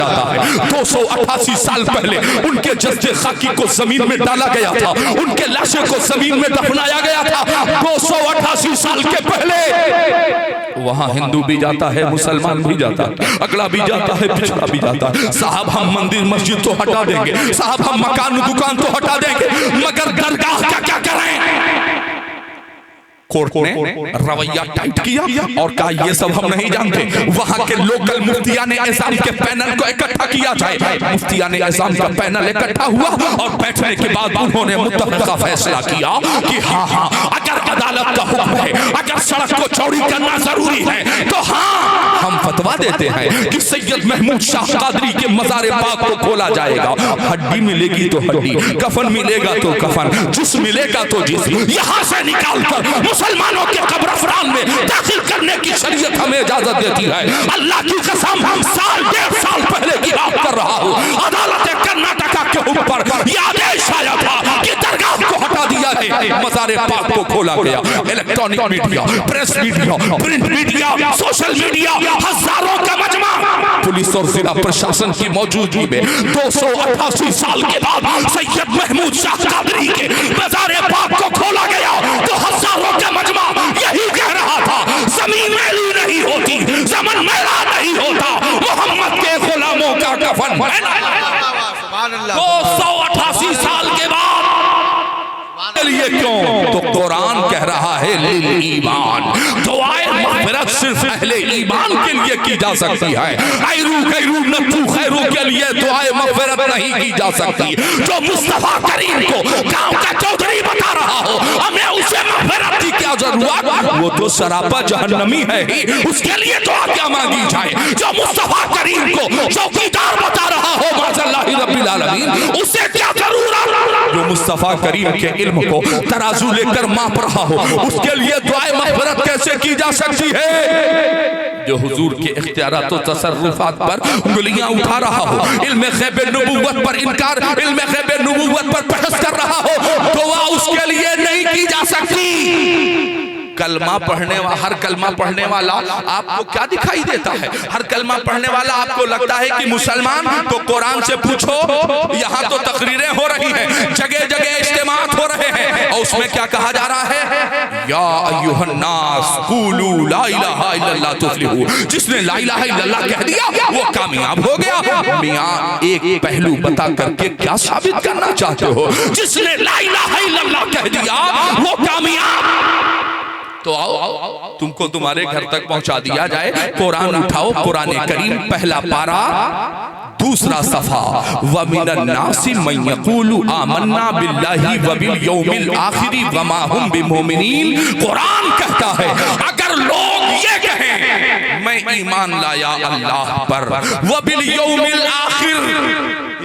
जाता है। 288 साल पहले उनके जस्ते खाकी को जमीन में डाला गया था, उनके लाशों को जमीन में दफनाया गया था। 288 साल के पहले वहां हिंदू भी जाता है, मुसलमान भी जाता है, अगला भी जाता है, पिछड़ा भी जाता है। साहब हम मंदिर मस्जिद तो हटा देंगे, साहब हम मकान दुकान तो हटा देंगे, मगर दरगाह का क्या करें? कोर्ट ने रवैया टाइट किया और कहा ये सब हम नहीं जानते, वहां के लोकल मुफ्तियाने इज़ाम के पैनल को इकट्ठा किया जाए। मुफ्तियाने इज़ाम का पैनल इकट्ठा हुआ और बैठने के बाद उन्होंने मुत्तफ़क़ा फैसला किया कि हाँ हाँ अगर अदालत का हुक्म है, अगर सड़क को चौड़ी करना जरूरी है तो हाँ हम फतवा देते हैं कि सैयद महमूद शाह कादरी के मज़ार पाक को खोला जाएगा। हड्डी मिलेगी तो हड्डी, कफन मिलेगा तो कफन, जिस्म मिलेगा तो जिस्म, यहाँ से निकाल कर मुसलमानों के कब्र अफरान में दाखिल करने की शरीयत हमें इजाजत देती है। अल्लाह की कसम हम साल 1.5 साल पहले की बात कर रहा हूँ, अदालत कर्नाटका के ऊपर यह आदेश आया था कि दरगाह को हटा दिया है, मज़ार पाक को खोला गया। Electronic media, press media, print media, social media, हजारों का मजमा, पुलिस और जिला प्रशासन की मौजूदगी में 288 साल के बाद सैयद महमूद शाह कादरी के मज़ार पाक को खोला गया तो हजारों का मजमा यही कह रहा था जमीन मैली नहीं होती, ज़मीन मैला नहीं होता, मोहम्मद के गुलामों का कफन मैला। 288 साल के बाद लिए क्यों? तो कुरान कह रहा है लिल ईमान, दुआए मग़फ़िरत सिर्फ अहले ईमान के लिए की जा सकती है। खैरू खैरू नत्थू खैरू के लिए दुआए मग़फ़िरत नहीं की जा सकती। जो मुस्तफा करीम को गांव का चौधरी बता रहा हो हमें उसे मग़फ़िरत की क्या जरूरत? वो तो सरापा जहन्नमी है ही, उसके लिए दुआ क्या मांगी जाए? जो मुस्तफा करीम को चौकीदार बता रहा हो माज़ल्लाहि रब्बिल आलमीन, उसे क्या जरूरत? जो मुस्तफा करीम के इल्म को तराजू लेकर माप रहा हो उसके लिए दुआए मग़फ़िरत कैसे की जा सकती है? जो हुजूर के इख्तियारात और तसर्रुफात पर उंगलियां उठा रहा हो, इल्म ग़ैब नबुव्वत पर इनकार, इल्म ग़ैब नबुव्वत पर बहस कर रहा हो, दुआ उसके लिए नहीं की जा सकती। कलमा पढ़ने वाला, हर कलमा पढ़ने वाला आपको क्या दिखाई देता है? हर कलमा पढ़ने वाला आपको लगता है कि मुसलमान? तो कुरान से पूछो, यहाँ तो तकरीरें हो रही हैं, जगह जगह इज्तिमात हो रहे हैं और उसमें क्या कहा जा रहा है? या अय्युहन्नास क़ूलू ला इलाहा इल्लल्लाह तुफ़्लिहू। जिसने ला इलाहा इल्लल्लाह कह दिया वो कामयाब हो गया। मियां एक पहलू बता करके क्या साबित करना चाहते हो? जिसने ला इलाहा इल्लल्लाह कह दिया वो कामयाब। तो आओ तुमको तुम्हारे घर तक पहुंचा दिया जाए। कुरान उठाओ, कुरान करीम पहला पारा दूसरा सफा, व मिनन नासि मन यक़ूलु आमन्ना बिल्लाहि व बिल यौमिल आखिरि व मा हुम बिमुमिनीन। कुरान कहता है अगर लोग ये कहें मैं ईमान लाया अल्लाह पर व बिल यौमिल आखिर,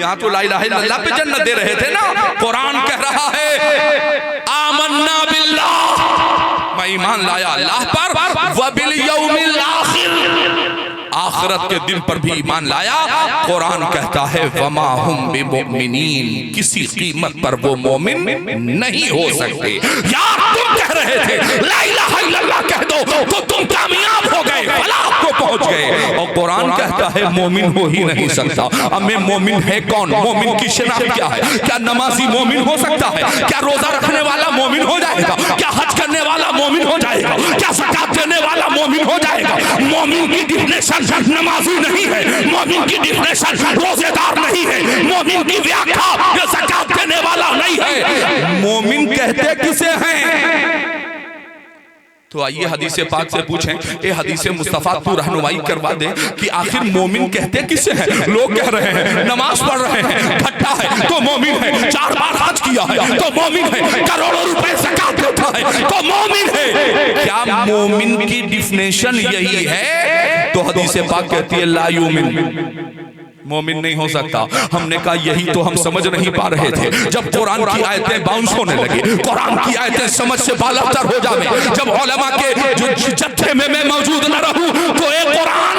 यहाँ तो ला इलाहा इल्लल्लाह पे जन्नत दे रहे थे ना, कुरान कह रहा है आमन्ना बिल्लाह, मैं ईमान लाया अल्लाह पर, व बिल यौमिल आखिर, आखिरत के दिन पर भी ईमान लाया। कुरान कहता है वमा हुम बिमुमिनीन, किसी कीमत पर वो मोमिन नहीं हो सकते। यार तुम कह रहे थे ला इलाहा इल्लल्लाह कह दो तो तुम कामयाब हो गए, फलाह को पहुंच गए, और कुरान कहता है मोमिन हो ही नहीं सकता। अब मैं मोमिन है कौन? मोमिन की शिनाख्त क्या है? क्या नमाजी मोमिन हो सकता है? क्या रोजा रखने वाला मोमिन हो जाएगा? क्या हज करने वाला मोमिन हो जाएगा? क्या ज़कात देने वाला मोमिन हो जाएगा? मोमिन की डिफिनेशन नमाजी नहीं है, मोमिन की डिफिनेशन रोजेदार नहीं है, मोमिन की व्याख्या ये ज़कात देने वाला नहीं है। मोमिन कहते किसे हैं? तो आइए हदीस पाक से पूछें, ए हदीस मुस्तफ़ा तू रहनुमाई करवा दे कि आखिर मोमिन कहते किसे हैं? लोग कह रहे हैं नमाज पढ़ रहे हैं, भट्टा है तो मोमिन है, 4 बार हज किया है तो मोमिन है, करोड़ों रुपए ज़कात देता है तो मोमिन है। क्या मोमिन की डिफिनेशन यही है? तो हदीस पाक कहती है ला युमिन, मोमिन नहीं हो सकता। हमने कहा यही तो हम समझ नहीं पा रहे थे। जब कुरान की आयतें बाउंस होने लगी, कुरान की आयतें समझ से बालातर हो जावे, जब उलमा के जो जत्थे में मैं मौजूद न रहूं तो एक कुरान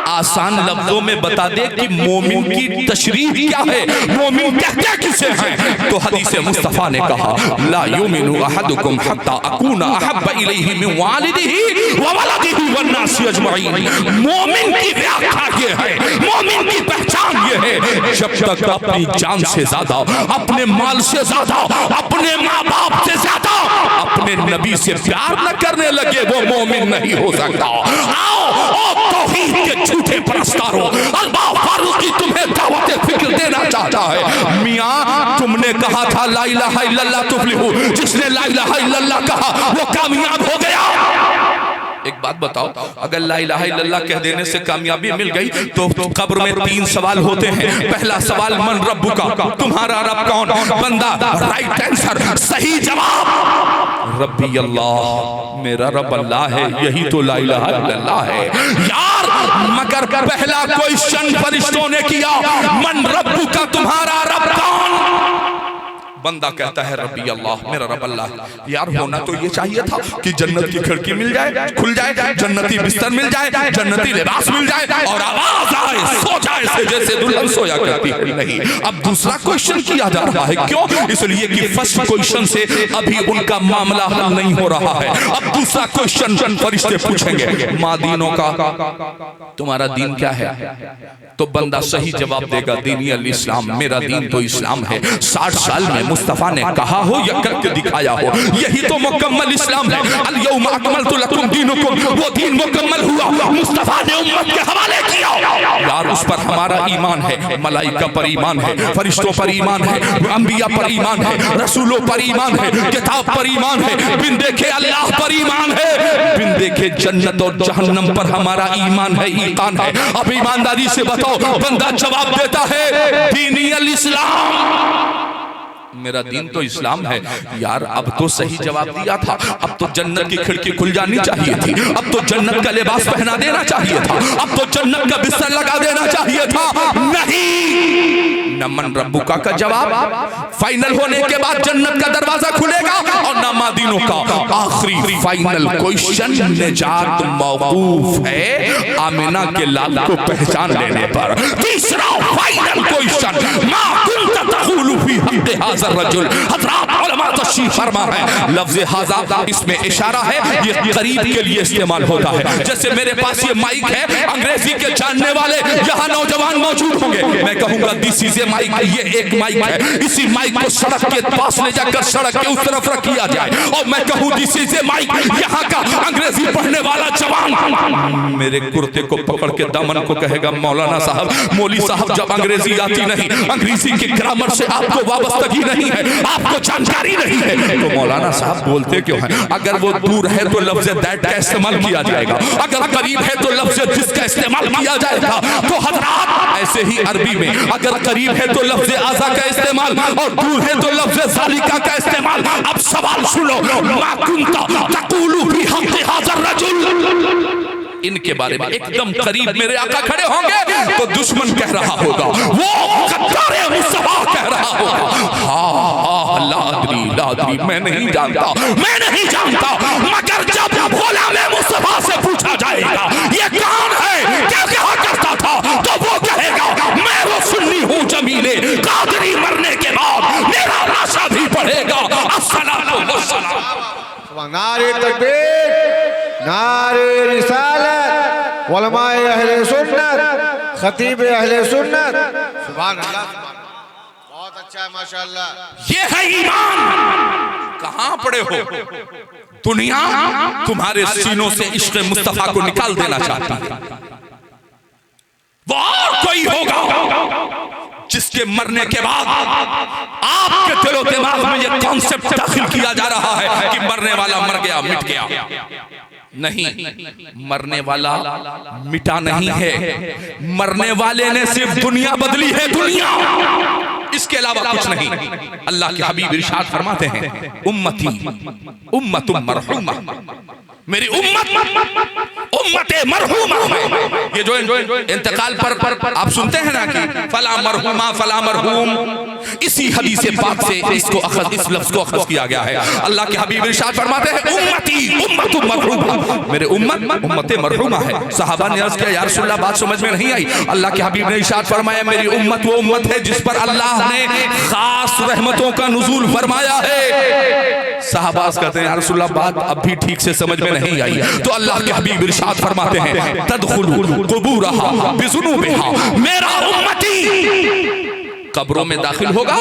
आसान लफ्जों में बता दे कि मोमिन की तशरीह क्या है, मोमिन कहते किसे हैं। तो हदीस मुस्तफा ने कहा ला युमिनु अहदुकुम हत्ता अकूना अहब्बा इलैहि मिन वालिदिही व वलदिही वन नासी अजमईन। मोमिन की व्याख्या ये है, मोमिन की पहचान ये है, जब तक अपनी जान से ज्यादा, अपने माल से ज्यादा, अपने माँ बाप से ज्यादा अपने नबी से प्यार न करने लगे वो मोमिन नहीं हो सकता। आओ ओ तौहीद के झूठे परस्तारों, अल्लाह फारूकी तुम्हें दावत फिक्र देना चाहता है। मियां तुमने कहा था ला इलाहा इल्लल्लाह तुफ्लिहू, जिसने ला इलाहा इल्लल्लाह कहा वो कामयाब हो गया। एक बात बताओ, अगर ला इलाहा इल्लल्लाह कह देने से कामयाबी मिल गई तो कब्र में 3 सवाल होते हैं। पहला सवाल मन रब्बुका, तुम्हारा रब कौन? बंदा राइट आंसर, सही जवाब रब्बी अल्लाह, मेरा रब अल्लाह है, यही तो ला इलाहा इल्लल्लाह है यार। मगर पहला क्वेश्चन फरिश्तों ने किया, मन रब्बुका, तुम्हारा रब कौन? बंदा कहता है रब्बी अल्लाह, मेरा रब अल्लाह। यार होना तो ये चाहिए था कि जन्नत की खिड़की मिल जाए, खुल जाए, जन्नती बिस्तर मिल जाए, जन्नती लिबास मिल जाए और आवाज आए सो जाए से जैसे दुल्हन सोया करती है। नहीं, अब दूसरा क्वेश्चन किया जा रहा है। क्यों? इसलिए कि फर्स्ट क्वेश्चन से अभी उनका मामला हल नहीं हो रहा है। अब दूसरा क्वेश्चन फरिश्ते पूछेंगे, माँ दीनों का, तुम्हारा दीन क्या है? तो बंदा सही जवाब देगा दीनी अल इस्लाम, मेरा दीन तो इस्लाम है। 60 साल में मुस्तफा ने कहा हो या करके दिखाया हो, यही तो मुकम्मल इस्लाम है। अल यौम अकमलतु लकुम दीनुकुम, वो दीन मुकम्मल हुआ, मुस्तफा ने उम्मत के हवाले किया। यार उस पर हमारा ईमान है, मलाइका पर ईमान है, फरिश्तों पर ईमान है, अंबिया पर ईमान है, रसूलों पर ईमान है, किताब पर ईमान है, बिन देखे अल्लाह पर ईमान है, बिन देखे जन्नत और जहन्नम पर हमारा ईमान है, ईमान है। अब ईमानदारी से बताओ, बंदा जवाब देता है दीनी अल इस्लाम, मेरा दीन तो इस्लाम है। यार अब तो सही जवाब दिया था, अब तो जन्नत की खिड़की खुल जानी चाहिए थी, अब तो जन्नत का लिबास पहना देना चाहिए था, अब तो जन्नत का बिस्तर लगा देना चाहिए था। नहीं, न मन रब्बुका का जवाब फाइनल होने के बाद जन्नत का दरवाजा खुलेगा और न मादीनों का आखिरी फाइनल क्वेश्चन निजात मौकूफ है आमिना के लाल को पहचान लेने पर। तीसरा फाइनल क्वेश्चन, मा कुंत तक़ूलु फी हक़्क़ि हाज़ा रजुल, हज़रात उलमा तशरीफ़ फरमा है, लफ्ज़ हाज़ा इसमें इशारा है, ये करीब के लिए इस्तेमाल होता है। जैसे मेरे पास ये माइक है, अंग्रेजी के जानने वाले यहाँ नौजवान मौजूद होंगे, मैं कहूँगा दिस इज ए माइक, ये एक माइक है, इसी माइक को सड़क के पास ले जाकर सड़क के उस तरफ रख किया जाए और मैं कहूँ दिस इज ए माइक, यहाँ का अंग्रेजी पढ़ने वाला जवान मेरे कुर्ते को पकड़ के दामन को कहेगा मौलाना साहब, मौली साहब, जब अंग्रेजी आती नहीं, अंग्रेजी के ग्रामर से आपको वाबस्तगी नहीं है, आपको जानकारी नहीं है, तो मौलाना साहब बोलते क्यों हैं? अगर वो दूर है तो लफ्ज़ दैट का इस्तेमाल किया जाएगा, अगर करीब है तो लफ्ज़ जिसका इस्तेमाल किया जाएगा। तो हज़रात ऐसे ही अरबी में अगर करीब है तो लफ्ज़ आज़ा का इस्तेमाल और दूर है तो लफ्ज़ ज़ालिका का इस्तेमाल। अब सवाल सुनो, मा कुंता तक़ूलु फी हक़्क़ि हाज़ा रजुल, इनके बारे में एकदम करीब मेरे आका खड़े होंगे तो दुश्मन कह रहा होगा, वो गद्दार मुस्तफा कह रहा होगा, हाँ लादरी मैं नहीं जानता, मैं नहीं जानता, मगर जब गुलाम मुस्तफा से पूछा जाएगा ये कौन है, क्या कहा करता था, तो वो कहेगा मैं वो सुन्नी हूँ जमीले कादरी, मरने के बाद मेरा लाशा भी पढ़ेगा अस्सलातु वस्सलाम। नारे तकबीर, नारे रिसालत, उलमाए अहले सुन्नत, खतीब अहले सुन्नत, सुभान अल्लाह, बहुत अच्छा है माशाअल्लाह। ये है ईमान। कहां पड़े हो? दुनिया तुम्हारे सीनों से इश्क़ मुस्तफा को निकाल देना चाहती है। वो और कोई होगा जिसके मरने के बाद आपके दिलो दिमाग में यह कॉन्सेप्ट दाखिल किया जा रहा है कि मरने वाला मर गया, मिट गया। नहीं, मरने वाला मिटा नहीं है, मरने वाले ने सिर्फ दुनिया बदली है, दुनिया, इसके अलावा कुछ नहीं। अल्लाह के हबीब इरशाद फरमाते हैं, उम्मती उम्मतुम मरहूमा, मेरी उम्मत मरहूमा है। ये जो इंतकाल पर आप सुनते हैं ना कि फला मरहूमा फला मरहूम, इसी हदीस पाक से इसको इस लफ्ज को अखज़ किया गया है। अल्लाह के हबीब इरशाद फरमाते हैं उम्मती उम्मत मरहूमा, मेरे उम्मत मरहूमा है। सहाबा ने अर्ज़ किया या रसूलल्लाह बात समझ में नहीं आई। अल्लाह के हबीब ने इरशाद फरमाया मेरी उम्मत वो उम्मत है जिस पर अल्लाह ने खास रहमतों का नुज़ूल फरमाया है। सहाबा कहते हैं या रसूलल्लाह बात अब भी ठीक से समझ में नहीं आई। तो अल्लाह के हबीब इरशाद फरमाते हैं तदखुलू कुबूरहा बिज़ुनूबिहा, मेरा उम्मती कब्रों में दाखिल होगा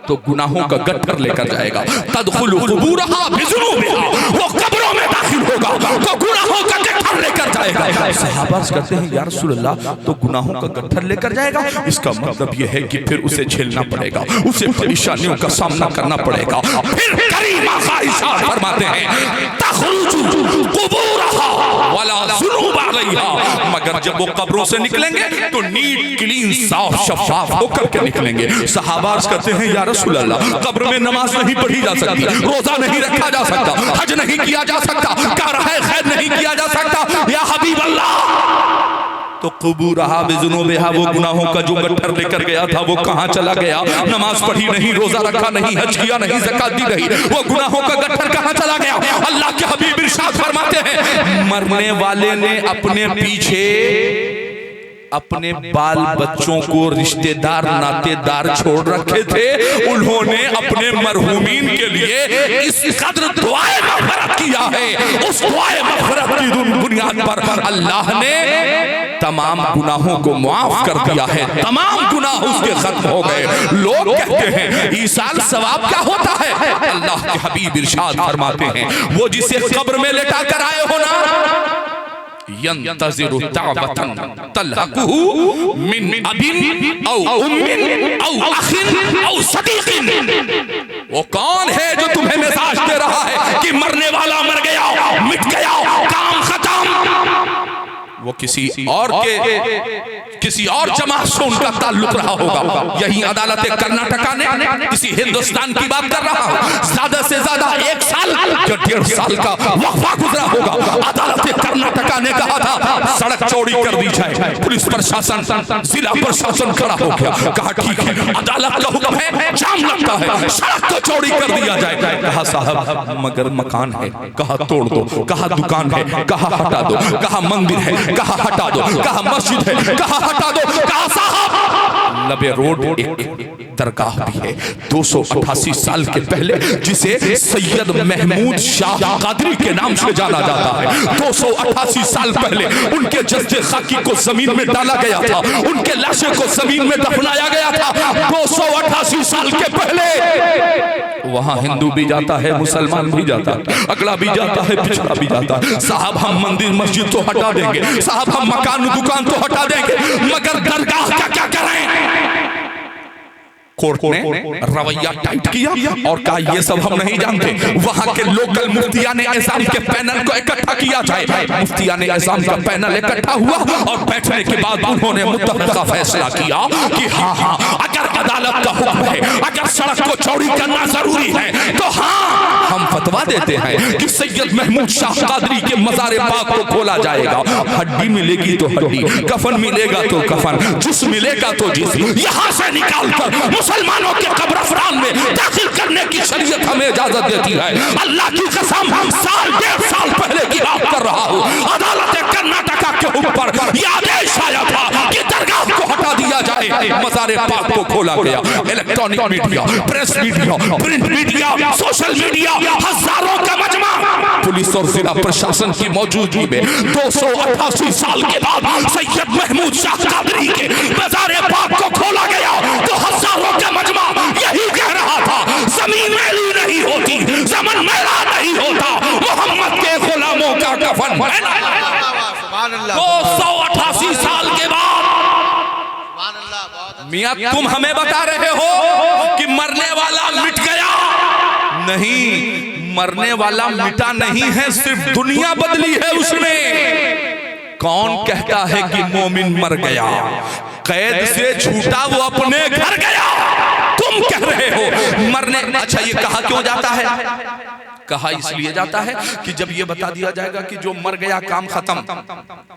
तो गुनाहों का गट्ठर लेकर जाएगा। तदखुलू कुबूरहा बिज़ुनूबिहा, वो कब्रों में दाखिल होगा तो गुनाहों का गट्ठर लेकर जाएगा। सहाबा कहते हैं या रसूलल्लाह तो गुनाहों का गट्ठर लेकर जाएगा, इसका मतलब यह है कि फिर उसे झेलना पड़ेगा, उसे परेशानियों का सामना करना पड़ेगा। फिर करीमा आयशा फरमाते हैं तखरुजु कुबूरहा वला ज़ुनूब अलैहा, मगर जब वो कब्रों से निकलेंगे तो नीट क्लीन साफ शफाफ होकर के निकलेंगे। सहाबा कहते हैं या रसूल अल्लाह कब्र में नमाज नहीं पढ़ी जा सकती, रोजा नहीं रखा जा सकता, हज नहीं किया जा सकता, कारह खैर नहीं किया जा सकता या हबीब अल्लाह, तो कुबूरहा बिज़ुनूबिहा, वो गुनाहों का जो गट्ठर लेकर गया था वो कहां चला गया? नमाज पढ़ी नहीं, रोजा रखा नहीं, हज किया नहीं, ज़कात दी नहीं, वो गुनाहों का गट्ठर कहां चला गया? अल्लाह के हबीब इरशाद फरमाते हैं मरने वाले ने अपने पीछे अपने बाल बच्चों को रिश्तेदार नातेदार छोड़ रखे थे, उन्होंने अपने मरहूमीन के लिए इस कदर दुआए मग़फ़िरत किया है। उस दुआए मग़फ़िरत की बुनियाद पर अल्लाह ने तमाम गुनाहों को मुआफ कर दिया है, तमाम गुनाह उसके खत्म हो गए। लोग कहते हैं ईसाल सवाब क्या होता है? अल्लाह के हबीब इरशाद फरमाते हैं वो जिसे कब्र में लेटा कर आए हो ना यंतज़िरु ताबतन तलहकुहु मिन अबिन औ उम्मिन औ अखिन औ सदीकिन, वो कौन है जो तुम्हें मैसेज दे रहा है कि मरने वाला मर गया, मिट गया, काम खत्म? वो किसी और जमात से उनका ताल्लुक रहा होगा। यही अदालत कर्नाटका ने किसी हिंदुस्तान की बात कर रहा हूं, ज्यादा से ज्यादा 1 साल या 1.5 साल का वक्फा गुजरा होगा। अदालत कर्नाटका ने कहा था सड़क चौड़ी कर दी जाए, पुलिस प्रशासन जिला प्रशासन खड़ा हो गया, कहा ठीक है अदालत का हुक्म है, जाम लगता है, सड़क को चौड़ी कर दिया जाए। कहा साहब मगर मकान है, कहा तोड़ दो, कहा दुकान है, कहा हटा दो, कहा मंदिर है, कहा हटा दो, कहा मस्जिद है, कहा हटा दो, कहा साहब लबे रोड एक दरगाह भी है 288 साल के पहले जिसे सैयद महमूद शाह कादरी के नाम से जाना जाता है। 288 साल पहले उनके जस्ते खाकी को जमीन में डाला गया था, उनके लाशों को जमीन में दफनाया गया था 288 साल के पहले। वहां हिंदू भी जाता है, मुसलमान भी जाता है, अगला भी जाता है, पिछड़ा भी जाता है। साहब हम मंदिर मस्जिद तो हटा देंगे, साहब हम मकान दुकान तो हटा देंगे, मगर दरगाह का क्या करें? कोर्ट ने रवैया टाइट किया और कहा ये सब हम नहीं जानते, वहां के लोकल मुफ्तियाने इज़ाम के पैनल को इकट्ठा किया जाए। मुफ्तियाने इज़ाम का पैनल इकट्ठा हुआ और बैठने के बाद उन्होंने मुत्तफ़क़ा फैसला किया कि हाँ अगर अदालत का हुक्म है, अगर सड़क को चौड़ी करना जरूरी है तो हाँ हम फतवा देते हैं कि सैयद महमूद शाह कादरी के मज़ार पाक को खोला जाएगा। हड्डी मिलेगी तो हड्डी, कफन मिलेगा तो कफन, जिस्म मिलेगा तो जिस्म, यहाँ से निकाल कर मुसलमानों के कब्रिस्तान में दाखिल करने की शरीयत हमें इजाजत देती है। अल्लाह की कसम 1.5 साल पहले की बात कर रहा हूँ, अदालत कर्नाटका के ऊपर यह आदेश आया था कि दरगाह को हटा दिया जाए, मज़ार पाक को खोला गया। Electronic media, press media, print media, social media, हजारों का मजमा, पुलिस और जिला प्रशासन की मौजूदगी में 288 साल के बाद सैयद महमूद शाह कादरी के मज़ार पाक को खोला गया तो हजारों का मजमा यही कह रहा था जमीन मैली नहीं होती, ज़मीन मैला नहीं होता, मोहम्मद के गुलामों का कफन 288 साल के बाद। मियां तुम हमें बता रहे हो कि मरने वाला मिट गया, नहीं, मरने वाला मिटा नहीं है, सिर्फ दुनिया बदली है उसने। कौन कहता है कि मोमिन मर गया? कैद से छूटा वो अपने घर गया। तुम कह रहे हो मरने, अच्छा ये कहा क्यों जाता है? कहा इसलिए जाता है कि जब ये बता दिया जाएगा कि जो मर गया काम खत्म,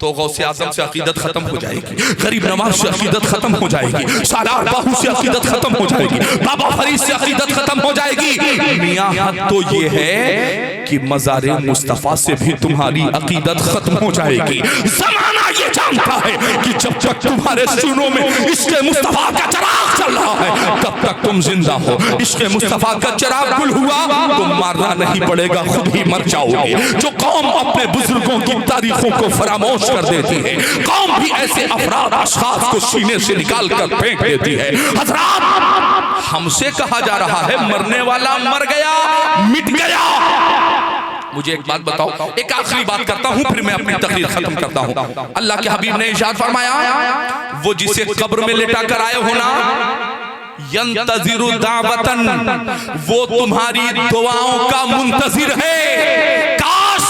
तो गौसे आजम से अकीदत खत्म हो जाएगी, गरीब नवाज से अकीदत खत्म हो जाएगी, सालार बाहू से अकीदत खत्म हो जाएगी, बाबा फरीद से अकीदत खत्म हो जाएगी। मियां हद तो ये है कि मज़ारे मुस्तफा से भी तुम्हारी अकीदत खत्म हो जाएगी। जमाना ये जानता है कि जब तक तुम्हारे सीनों में इश्क़ मुस्तफा का चिराग चल रहा है तब तक तुम जिंदा हो। इश्क़ मुस्तफा का चिराग गुल हुआ तो मारना नहीं पड़ेगा, खुद ही मर जाओगे। जो कौम अपने बुजुर्गों की तारीखों को फरामोश कर देती है, कौम भी ऐसे अफराद अशखास को सीने से निकाल कर फेंक देती है। हज़रात, हमसे कहा जा रहा है मरने वाला मर गया, मिट गया। मुझे एक बात बताओ, एक आखिरी बात करता हूं, फिर मैं अपनी तकरीर खत्म करता हूं। अल्लाह के हबीब ने इरशाद फरमाया, वो जिसे कब्र में लेटा कर आए हो ना, यंतज़िरु दावतन, वो तुम्हारी दुआओं का मुंतजिर है। काश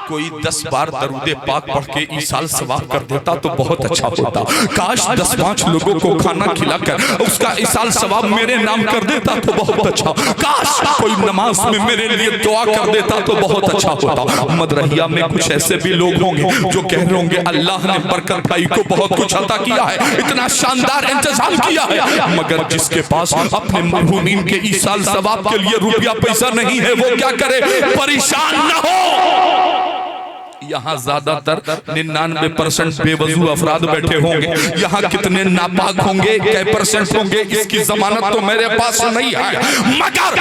कोई 10 बार दरूदे पाक पढ़ के ईसाल सवाब कर देता तो बहुत अच्छा होता। काश 10-5 लोगों को खाना खिलाकर उसका ईसाल सवाब मेरे नाम कर देता तो बहुत अच्छा। काश कोई नमाज में मेरे लिए दुआ कर देता तो बहुत अच्छा होता। मदरहिया में कुछ ऐसे भी लोग होंगे जो कह रहे होंगे अल्लाह ने बरकत भाई को बहुत कुछ अता किया है, इतना शानदार इंतजाम किया है, मगर जिसके पास अपने मरहूमीन के ईसाल सवाब के लिए रुपया पैसा नहीं है वो क्या करे? परेशान न हो। यहाँ ज्यादातर 99% बेवजू अफराद बैठे होंगे। यहाँ कितने नापाक होंगे, क्या % होंगे, इसकी जमानत तो मेरे पास नहीं है, मगर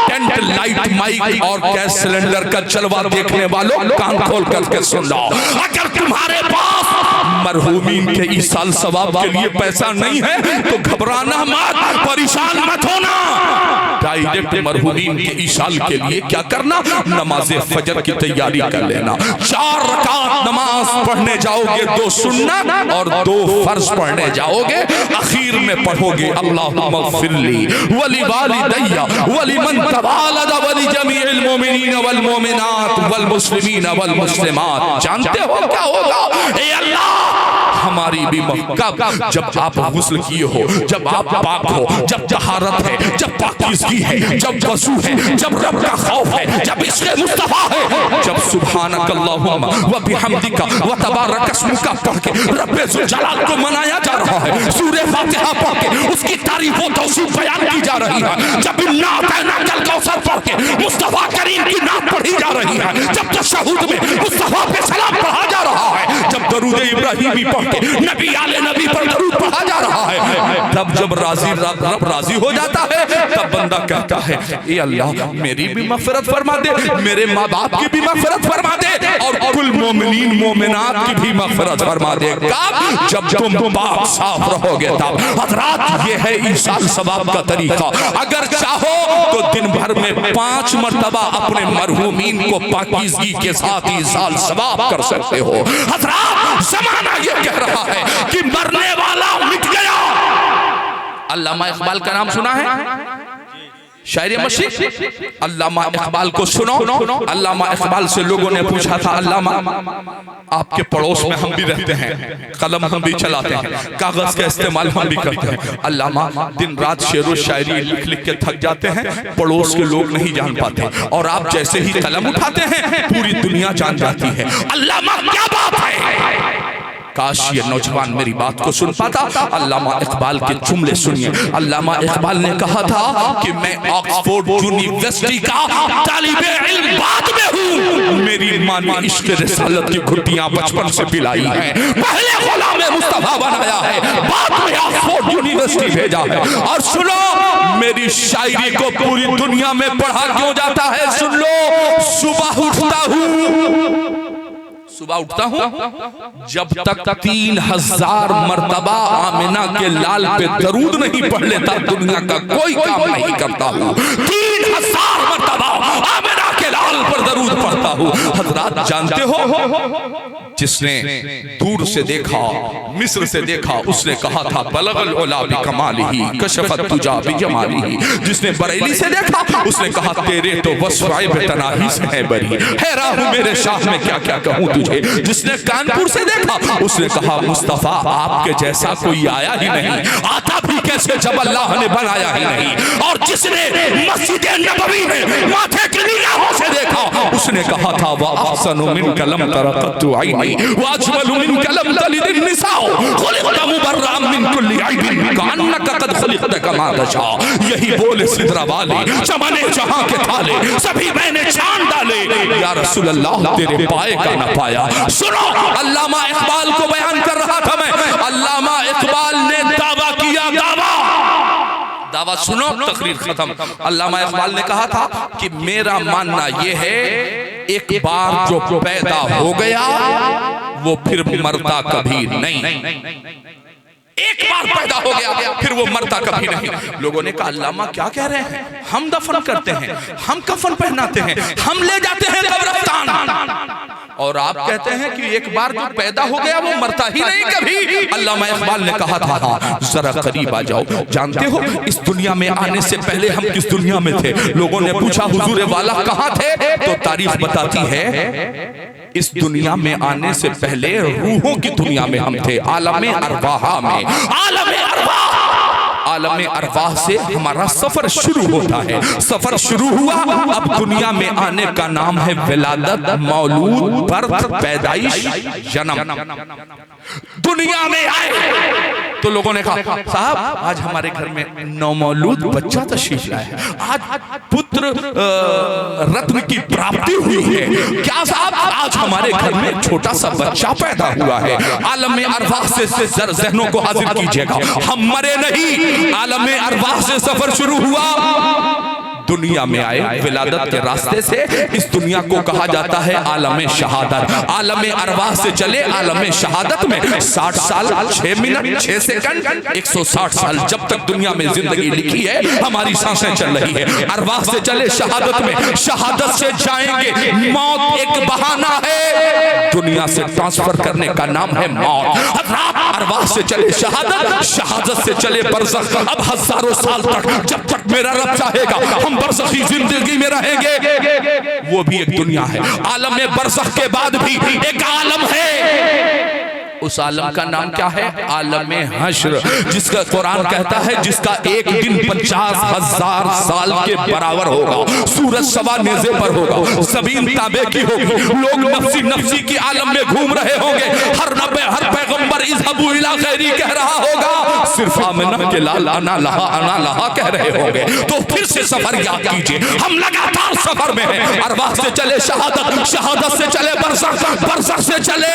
टेंट लाइट माइक और गैस सिलेंडर का जलवा देखने वालों कान खोल करके सुन लो, अगर तुम्हारे पास मरहूमीन के ईसाल सवाब के लिए पैसा नहीं है तो घबराना मत, परेशान मत होना। डायरेक्ट मरहूमीन के ईसाल के लिए क्या करना? नमाज फजर की तैयारी कर लेना। 4 रकात नमाज पढ़ने जाओगे, 2 सुन्नत और 2 फर्ज पढ़ने जाओगे। आखिर में पढ़ोगे अल्लाहुम्मा फ़िरली वली वालिदैया वली मन तवालद वली जमीइल मोमिनीन वल मोमिनात वल मुस्लिमीन वल मुस्लिमात। जानते हो क्या होगा? ए अल्लाह, हमारी भी कब जब आप गुस्ल किए हो, जब आप पाक हो, जब तहारत है, जब पाकीज़गी है, जब वज़ू है, जब रब का खौफ है, जब इश्क़ मुस्तफ़ा है, जब सुब्हानक अल्लाहुम्मा व बिहम्दिका व तबारक अस्मुका पढ़ के रब्बे ज़ुल जलाल को मनाया जा रहा है, सूरह फातिहा पढ़ के उसकी तारीफ़ व तौसीफ़ बयान की जा रही है, जब इन्ना अतैनाकल कौसर पढ़ के मुस्तफ़ा करीम की नात पढ़ी जा रही है, जब तशहुद में मुस्तफ़ा पे सलाम पढ़ा जा रहा है, जब दरूद इब्राहिमी पढ़ के नबी आले नबी पर दरूद पढ़ा जा रहा है, तब जब रब राजी हो जाता है तब बंदा कहता है ए अल्लाह मेरी भी मग़फ़िरत फरमा दे, मेरे माँ बाप की भी मग़फ़िरत फरमा दे और कुल मोमिनीन मोमिनात की भी मग़फ़िरत फरमा दे। कब? जब तुम पाक साफ रहोगे तब। हज़रात, ये है ईसाल सवाब का तरीका। अगर चाहो तो दिन भर में 5 मरतबा अपने मरहूमीन को पाकीज़गी के साथ ईसाल सवाब कर सकते हो। हज़रात, ज़माना ये कह रहा है कि मरने वाला मिट गया। अल्लामा इकबाल का नाम सुना है? शायरी मशीद अल्लामा इकबाल को सुनो। अल्लामा इकबाल से लोगों ने पूछा था, अल्लामा आपके पड़ोस में हम भी रहते हैं, कलम हम भी चलाते हैं, कागज का इस्तेमाल हम भी करते हैं, अल्लामा दिन रात शेर व शायरी लिख लिख के थक जाते हैं, पड़ोस के लोग नहीं जान पाते, और आप जैसे ही कलम उठाते हैं पूरी दुनिया जान जाती है। अल्लामा क्या बात है? काश ये नौजवान मेरी बात को सुन पाता। अल्लामा इकबाल के जुमले सुनिए। अल्लामा इकबाल ने कहा था कि मैं ऑक्सफोर्ड यूनिवर्सिटी का तालिबे इल्म बाद में हूँ, मेरी माँ ने इश्क़ रिसालत की घुट्टियाँ बचपन से पिलाई हैं, पहले गुलाम मुस्तफा बनाया है, बाद में ऑक्सफोर्ड यूनिवर्सिटी भेजा है। और सुनो, मेरी शायरी को पूरी दुनिया में पढ़ा क्यों जाता है? सुन लो, सुबह उठता हूँ जब तक 3000 मरतबा आमिना के लाल पे दरूद नहीं पढ़ लेता दुनिया का कोई काम नहीं करता हूँ। 3000 मरतबा आमिना के लाल पर दरूद पढ़ता हूँ। हज़रात, जानते हो जिसने दूर से देखा, मिस्र से देखा, उसने कहा था बलगल उला बिकमालिही कशफत तुजा बिजमालिही। जिसने बरेली से देखा उसने कहा तेरे तो वस्फ़े बेतनाही से है बरी। हैरान हूँ मेरे शाह में क्या क्या कहूँ तुझे। देखे। जिसने कानपुर से देखा उसने कहा मुस्तफा आपके जैसा कोई आया ही नहीं, आता भी कैसे जब अल्लाह ने बनाया ही नहीं। और जिसने मस्जिद नबवी में माथे की निगाहों से देखा उसने कहा था व अहसनु मिन कलम तरक़तु ऐनी व अजमलु मिन कलम तलिद निसाओ खुलिक़त मुबर्रअन मिन कुल्ली ऐबिन कअन्नका क़द खुलिक़त कमा तशा। यही बोले सिदरा वाले चमने जहां के थाले सभी मैंने छान डाले, या रसूल अल्लाह तेरे पाए का न पाया। सुनो अल्लामा इकबाल को बयान कर रहा था मैं, अल्लामा इकबाल ने दावा किया, दावा सुनो तकरीर खत्म। अल्लामा इकबाल ने कहा था कि मेरा मानना यह है एक बार जो पैदा हो गया वो फिर मरता कभी नहीं। एक बार पैदा हो गया फिर वो मरता कभी नहीं। लोगों ने कहा अल्लामा क्या कह रहे हैं, हम दफन करते हैं, हम कफन पहनाते हैं, हम ले जाते हैं कब्रिस्तान, और आप कहते हैं कि एक बार जो पैदा हो गया वो मरता ही नहीं कभी। अल्लामा इकबाल ने कहा था हाँ जरा करीब आ जाओ। जानते हो इस दुनिया में आने से पहले हम किस दुनिया में थे? लोगों ने पूछा हुजूर वाला कहाँ थे? तो तारीख बताती है इस दुनिया में आने से पहले रूहों की दुनिया में हम थे, आलमे अरवाह में। आलमे अरवाह, आलमे अरवाह से हमारा सफर शुरू होता है। सफर शुरू हुआ, अब दुनिया में आने का नाम है विलादत, मौलूद, बर्थ, पैदाइश, जन्म। दुनिया में आए तो लोगों ने कहा साहब आज हमारे घर में नौमौलूद बच्चा तशरीफ लाया है, आज पुत्र रत्न की प्राप्ति हुई है। क्या साहब आज हमारे घर में छोटा सा बच्चा पैदा हुआ है। आलमे अरवाह से ज़हनों को हाजिर कीजिएगा, हम मरे नहीं, आलमे अरवाह से सफर शुरू हुआ, दुनिया में आए विलादत के रास्ते से। इस दुनिया को कहा जाता है आलमे शहादत। आलमे अरवाह से चले आलमे शहादत में 60 साल 6 मिनट 6 सेकंड 160 साल जब तक दुनिया में जिंदगी लिखी है हमारी सांसें चल रही है। अरवाह से चले शहादत में, शहादत से जाएंगे, मौत एक बहाना है, दुनिया से ट्रांसफर करने का नाम है मौत। अरवाह से चले शहादत, शहादत से चले बरज़ख। अब हजारों साल तक जब तक मेरा रब चाहेगा हम बरज़खी जिंदगी में रहेंगे। वो भी एक दुनिया है। आलम में बरज़ख के बाद भी एक आलम है, उस आलम का नाम क्या है? आलम हश्र, जिसका कुरान कहता है जिसका एक दिन 50,000 साल के बराबर होगा। सूरज सवा नेज़े पर होगा, ज़मीन ताबे की होगी, लोग नफ्सी नफ्सी की आलम में घूम रहे होंगे। हर नबी हर पैगंबर इज़हबू इला गैरी कह रहा होगा, सिर्फ आमिना के लाल अना लहा कह रहे होंगे। तो फिर से सफर याद कीजिए, हम लगातार सफर में हैं। अरवाह से चले शहादत, शहादत से चले बरज़ख, बरज़ख से चले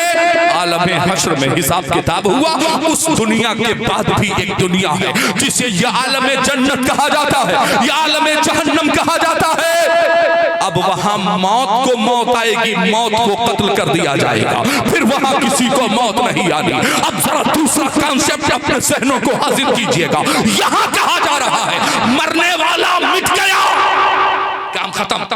आलम हश्र में हिसाब किताब हुआ। उस दुनिया के बाद भी एक दुनिया है जिसे यह आलम जन्नत कहा जाता है, यह आलम जहन्नम कहा जाता है। अब वहां मौत को मौत आएगी, मौत को कत्ल कर दिया जाएगा, फिर वहां किसी को मौत नहीं आनी। अब जरा दूसरा कॉन्सेप्ट अपने ज़हनों को हाजिर कीजिएगा। यहां कहा जा रहा है मरने वाला मिट गया, काम खत्म,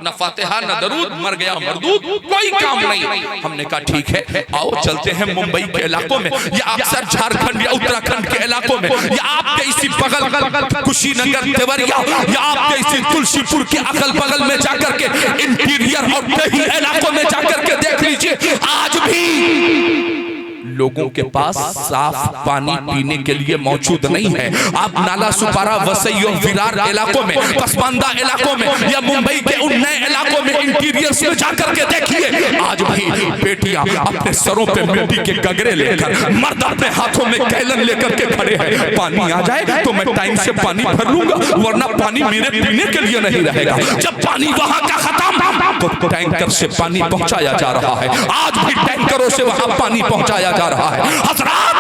न फातिहा न दरूद, मर गया मरदूद, कोई काम नहीं। हमने कहा ठीक है आओ चलते हैं मुंबई के इलाकों में, या अक्सर झारखंड या उत्तराखंड के इलाकों में, या आपके इसी बगल कुशीनगर देवरिया, या आपके इसी तुलसीपुर के अगल बगल में जाकर के इंटीरियर और कई इलाकों में जाकर के देख लीजिए, आज भी लोगों के पास साफ पानी पीने के लिए मौजूद नहीं है। आप नाला सुपारा, वसई और विरार इलाकों में, पसमानदा इलाकों में, या मुंबई के उन नए इलाकों में इंटीरियर्स में जाकर के देखिए, आज भी बेटियां अपने सरों पे मिट्टी के गगरे लेकर, मर्द अपने हाथों में कैलन लेकर के खड़े हैं। पानी आ जाए तो मैं टाइम से पानी भर लूंगा, वरना पानी मेरे पीने के लिए नहीं रहेगा। जब पानी वहां का खत्म तो टैंकर से पानी पहुंचाया जा रहा है। आज भी टैंकरों से वहां पानी पहुंचाया जा रहा है। हज़रात,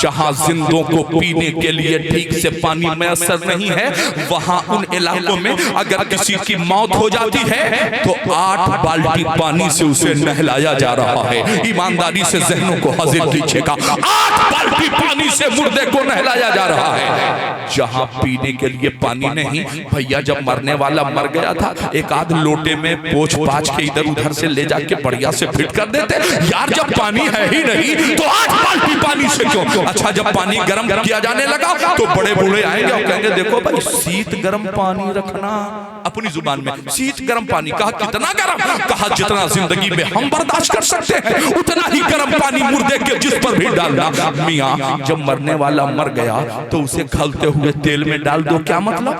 जहां जिंदों को पीने के लिए ठीक से पानी मैसर नहीं है, वहां उन इलाकों में अगर किसी की मौत हो जाती है तो 8 बाल्टी पानी से उसे नहलाया जा रहा है। ईमानदारी से ज़हनों को हाजिर कीजिएगा, 8 बाल्टी पानी से मुर्दे को नहलाया जा रहा है। जहां पीने के लिए पानी नहीं, भैया जब मरने वाला मर गया था एक आध लोटे में पोंछ पाछ के इधर उधर से ले जाके बढ़िया से फिट कर देते। यार जब पानी है ही नहीं तो 8 बाल्टी पानी से क्यों? अच्छा जब पानी गर्म किया जाने लगा तो बड़े बूढ़े आएंगे और कहेंगे देखो भाई शीत गर्म पानी रखना, अपनी जुबान में शीत गर्म पानी। कहा कितना गर्म? कहा जितना जिंदगी में हम बर्दाश्त कर सकते हैं उतना ही गर्म पानी मुर्दे के जिस पर भी डालना। मियां जब मरने वाला मर गया तो उसे खलते हुए तेल में डाल दो, क्या मतलब?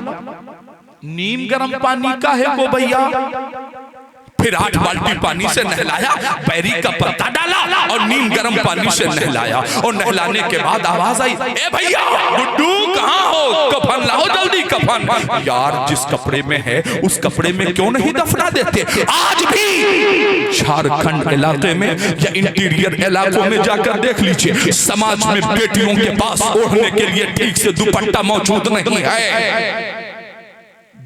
नीम गर्म पानी का है वो भैया। फिर 8 बाल्टी पानी से नहलाया, बैरी का पत्ता डाला और नीम गर्म पानी से नहलाया। और नहलाने के बाद आवाज आई, ए भैया गुड्डू कहाँ हो? कफन लाओ जल्दी कफन। यार जिस कपड़े में है उस कपड़े में क्यों नहीं दफना देते? आज भी झारखंड इलाके में या इंटीरियर इलाकों में जाकर देख लीजिए, समाज में बेटियों के पास ओढ़ने के लिए ठीक से दुपट्टा मौजूद नहीं है।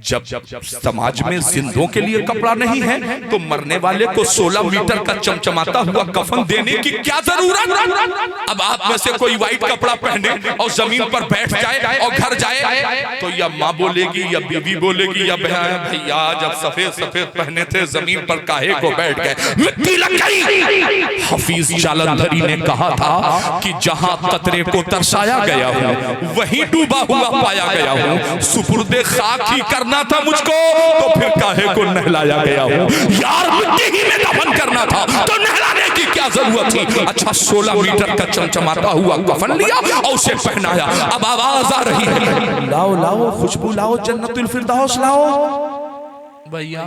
जब समाज में जिंदों के लिए कपड़ा नहीं है तो मरने वाले को 16 मीटर का चमचमाता हुआ कफन देने की क्या जरूरत? अब आप में से कोई व्हाइट कपड़ा पहने और जमीन पर बैठ जाए और घर जाए तो या माँ बोलेगी या बीवी बोलेगी या बहन, भैया जब सफेद सफेद पहने थे जमीन पर काहे को बैठ गए, मिट्टी लग गई। हफीज जालंधरी ने कहा था कि जहां कतरे को तरसाया गया हूं वहीं डूबा हुआ पाया गया हूं। सुपुर्दे खाक ही करना था मुझको तो फिर काहे को नहलाया गया हूं? यार मिट्टी ही में दफन करना था तो नहलाने की क्या जरूरत थी? अच्छा 16 मीटर का चमचमाता हुआ कफन लिया और उसे पहनाया। अब आवाज आ रही है, लाओ लाओ खुशबू लाओ, जन्नतुल फिरदौस लाओ। भैया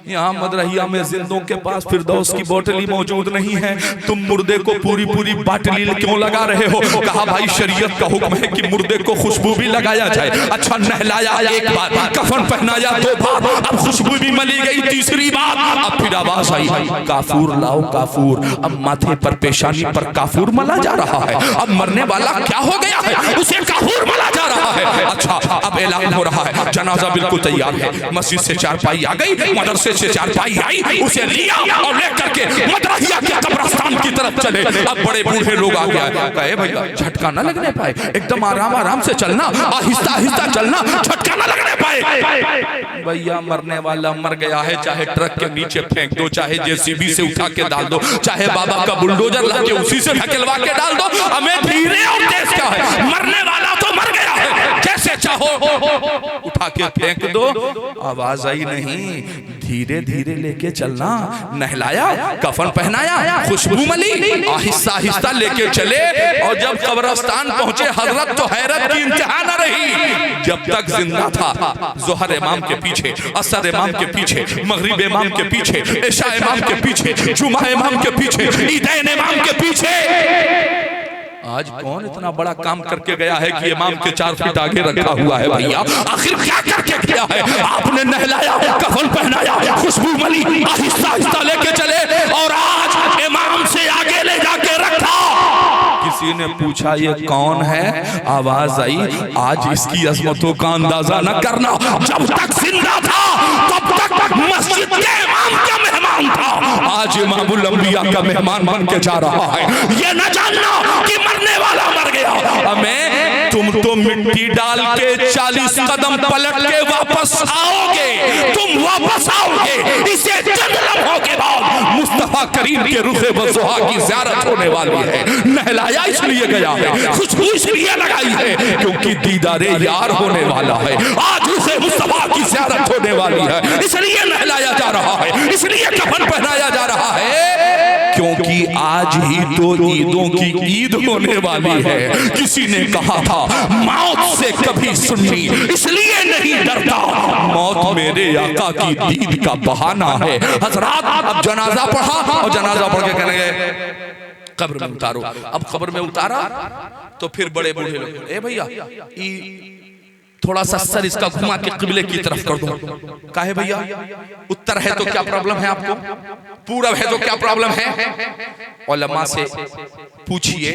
यहाँ मदरहिया में जिंदों के पास फिरदौस की बोतली मौजूद नहीं है, तुम मुर्दे को पूरी पूरी बाटली क्यों लगा रहे हो? कहा भाई शरीयत का हुक्म है कि मुर्दे को खुशबू भी लगाया जाए। अच्छा नहलाया एक बार, कफन पहनाया 2 बार, अब खुशबू भी मली गई 3री बार। अब फिर आवाज आई, काफूर लाओ काफूर। अब माथे पर पेशानी पर काफूर मला जा रहा है। अब मरने वाला क्या हो गया है, उसे काफूर मला जा रहा है। अच्छा अब ऐलान हो रहा है, जनाजा बिल्कुल तैयार है, मस्जिद से चारपाई आ गई, मदरसे से चारपाई आई, उसे लिया और लेकर के मदरहिया के कब्रिस्तान की तरफ चले। अब बड़े बूढ़े लोग आ गए, कहे भैया झटका ना लगने पाए, एकदम आराम आराम से चलना, आहिस्ता आहिस्ता चलना, झटका ना लगने पाए। भैया मरने वाला मर गया है, चाहे ट्रक के नीचे फेंक दो, चाहे जेसीबी से उठा के डाल दो, चाहे बाबा का बुलडोजर लाके उसी से ढकेलवा के डाल दो, हमें धीरे और तेज क्या है? मरने वाला तो मर गया है, जैसे चाहो उठा के फेंक दो। आवाज आई नहीं, धीरे धीरे लेके चलना। नहलाया, कफन पहनाया, खुशबू मली, आहिस्ता आहिस्ता लेके चले। और जब कब्रिस्तान पहुंचे हजरत तो हैरत की इंतहा न रही। जब तक जिंदा था जोहर इमाम के पीछे, असर इमाम के पीछे, मगरिब इमाम के पीछे, इशा इमाम के पीछे, जुमा इमाम के पीछे, ईदैन इमाम के पीछे। आज कौन इतना बड़ा काम करके गया है कि इमाम के 4 फीट आगे रखा हुआ है? भैया आखिर क्या करके किया है? आपने नहलाया, कफन पहनाया, खुशबू मली, आहिस्ता आहिस्ता लेके चले और आज इमाम से आगे ले जाके रखा। किसी ने पूछा ये कौन है? आवाज आई, आज इसकी अजमतों का अंदाजा न करना, जब तक जिंदा था तब तक मस्जिद के इमाम का मेहमान था, आज इमामुल अंबिया का मेहमान बन के जा रहा है। ये न जानना कि मरने वाला मर गया। हमें तुम तो मिट्टी डाल के 40 कदम पलट के वापस आओगे, तुम वापस आओगे। इसे चंद लम्हों के बाद मुस्तफा करीम के रुखे वज़ुहा की ज़ियारत होने वाली है। नहलाया इसलिए गया है, खुशबू इसलिए लगाई है क्योंकि दीदारे यार होने वाला है। आज रुखे मुस्तफा की ज़ियारत होने वाली है, इसलिए नहलाया जा रहा है, इसलिए कफन पहनाया जा रहा है, क्योंकि आज ही तो ईदों की ईद होने वाली है। किसी ने कहा था मौत से कभी सुन्नी इसलिए नहीं डरता, मौत मेरे आका की दीद का बहाना है। हजरात अब जनाजा पढ़ा और जनाजा पढ़ के कहने गए कब्र में उतारो। अब कब्र में उतारा तो फिर बड़े बूढ़े लोग, ए भैया थोड़ा सा सर इसका घुमा के किबले की तरफ कर दो। काहे भैया? उत्तर है तो क्या प्रॉब्लम है आपको? पूरब है तो क्या प्रॉब्लम है? उलमा से पूछिए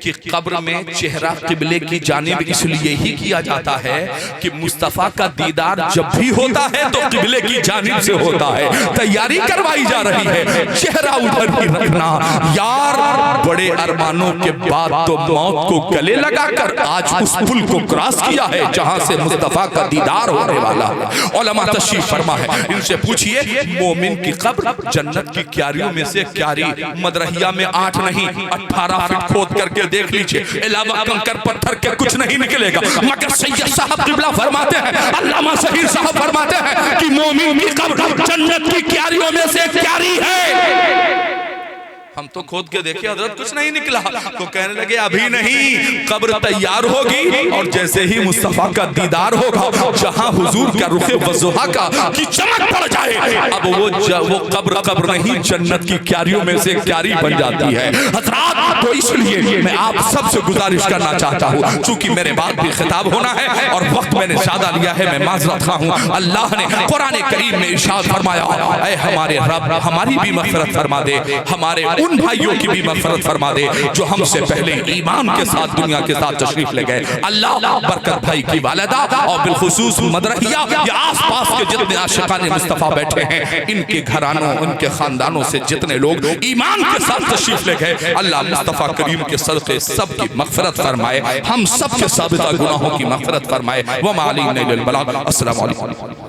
कि कब्र में चेहरा किबले की जानिब इसलिए ही किया जाता है कि मुस्तफा का दीदार जब भी होता है तो किबले की जानिब से होता है। तैयारी करवाई जा रही है, चेहरा उधर ही रखना। यार बड़े अरमानों के बाद तो मौत को गले लगाकर आज उस पुल को क्रॉस किया है जहां से मुस्तफ़ा का दीदार होने वाला है। उलमा तशरीफ फरमा है, इनसे पूछिए मोमिन की कब्र जन्नत की क्यारियों में से क्यारी, मदरहिया में 8 नहीं 18 फीट खोद करके देख लीजिए, अलावा कंकर पत्थर के कुछ नहीं निकलेगा। मगर सैयद साहब किबला फरमाते हैं, अल्लामा ज़हीर साहब फरमाते हैं कि मोमिन की कब्र जन्नत की क्यारियों में से क्यारी है। हम तो खोद के देखे हजरत कुछ नहीं निकला, तो कहने लगे अभी नहीं, कब्र तैयार होगी और जैसे ही मुस्तफा का दीदार होगा, जहां हुजूर का रुखे वज़ुहा का की चमक पड़ जाए, अब वो कब्र नहीं जन्नत की क्यारियों में से क्यारी बन जाती है। हजरात, तो इसलिए मैं आप सबसे गुजारिश करना चाहता हूँ, चूंकि मेरे बाद भी खिताब होना है और वक्त मैंने ज्यादा लिया है, मैं माजरत खा हूँ। अल्लाह ने कुरान करीम में इरशाद फरमाया, ऐ हमारे रब हमारी भी मग़फ़िरत फरमा दे, हमारे उन भाइयों की भी मग़फ़िरत फरमा दे जो हमसे पहले ईमान के साथ दुनिया के साथ तशरीफ ले गए। अल्लाह बरकत भाई की वालिदा और बिलखुसूस मदरहिया या आसपास के जितने आशिकाने मुस्तफ़ा बैठे हैं, इनके घरानों इनके खानदानों से जितने लोग ईमान के साथ तशरीफ ले गए, अल्लाह मुस्तफ़ा करीम के सदक़े सबकी मग़फ़िरत फरमाए, हम सब के साबिता गुनाहों की मग़फ़िरत फरमाए। व मा अलैना इल्लल बलाग। अस्सलामु अलैकुम।